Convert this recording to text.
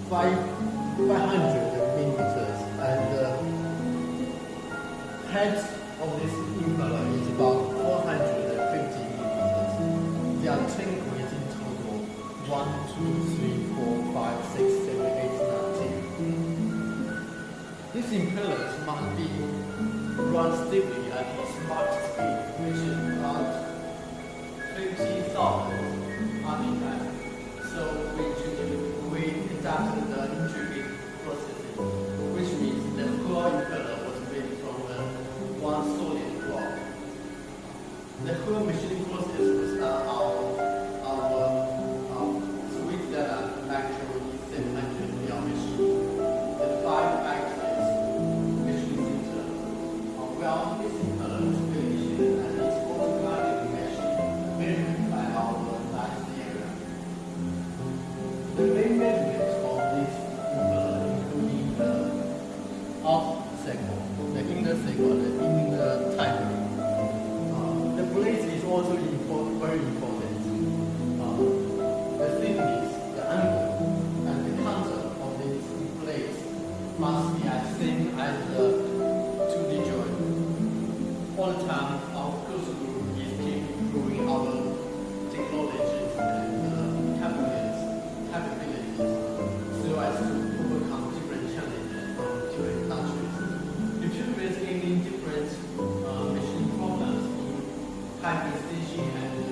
500 millimeters, and the head of this impeller is about 450 millimeters. There are 10 grades in total: 1, 2, 3, 4, 5, 6, 7, 8, 9, 10. These impellers must be run stably at a smart speed, which is about 50,000 RPM. So we conducted the intricate processing, which means the whole impeller was made from one solid block. The whole machining process was done our sweet data actually 700 mil machine. The 5 axis machining center. Well, this impeller is very efficient and is automatically measured by our light diagram. The main measurements of this impeller including the out cycle, the inner cycle, the inner timer. The blade is also very important. The thickness, the angle, and the counter of these blades must be as thin as the 2D joint. All the time, our Kesu group is keep improving our technologies and capabilities so as to overcome different challenges from different countries. If you face any different machine problems in high precision and